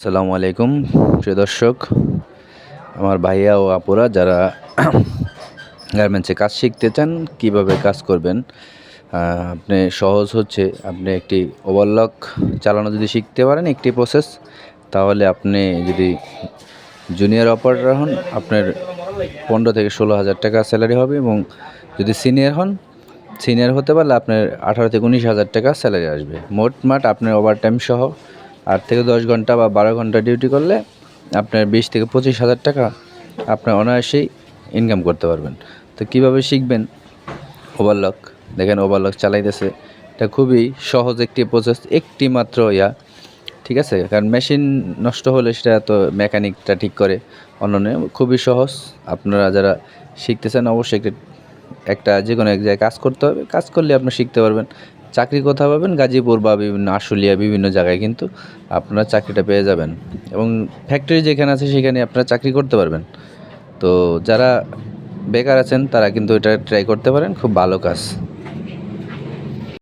আসসালামু আলাইকুম প্রিয় দর্শক, আমার ভাইয়া ও আপুরা যারা গার্মেন্টসে কাজ শিখতে চান কিভাবে কাজ করবেন। আপনি সহজ হচ্ছে আপনি একটি ওভারলক চালানো যদি শিখতে পারেন একটি প্রসেস, তাহলে আপনি যদি জুনিয়র অপারেটর হন আপনার 15 থেকে 16 হাজার টাকা স্যালারি হবে, এবং যদি সিনিয়র হতে পারলে আপনার 18 থেকে 19 হাজার টাকা স্যালারি আসবে। মোটমাট আপনার ওভারটাইম সহ 8 থেকে 10 ঘন্টা বা 12 ঘন্টা ডিউটি করলে আপনার 20 থেকে 25 হাজার টাকা আপনার অনায়াসেই ইনকাম করতে পারবেন। তো কীভাবে শিখবেন ওভারলক? দেখেন ওভারলক চালাইতেছে, এটা খুবই সহজ একটি প্রসেস, একটি মাত্র ঠিক আছে, কারণ মেশিন নষ্ট হলে সেটা তো মেকানিকটা ঠিক করে, অন্যান্য খুবই সহজ। আপনারা যারা শিখতে চান অবশ্যই একটা যে কোনো এক জায়গায় কাজ করতে হবে, কাজ করলে আপনি শিখতে পারবেন। চাকরি কোথাও পাবেন? গাজীপুর বা বিভিন্ন আশুলিয়া বিভিন্ন জায়গায় কিন্তু আপনারা চাকরিটা পেয়ে যাবেন, এবং ফ্যাক্টরি যেখানে আছে সেখানে আপনারা চাকরি করতে পারবেন। তো যারা বেকার আছেন তারা কিন্তু এটা ট্রাই করতে পারেন, খুব ভালো কাজ।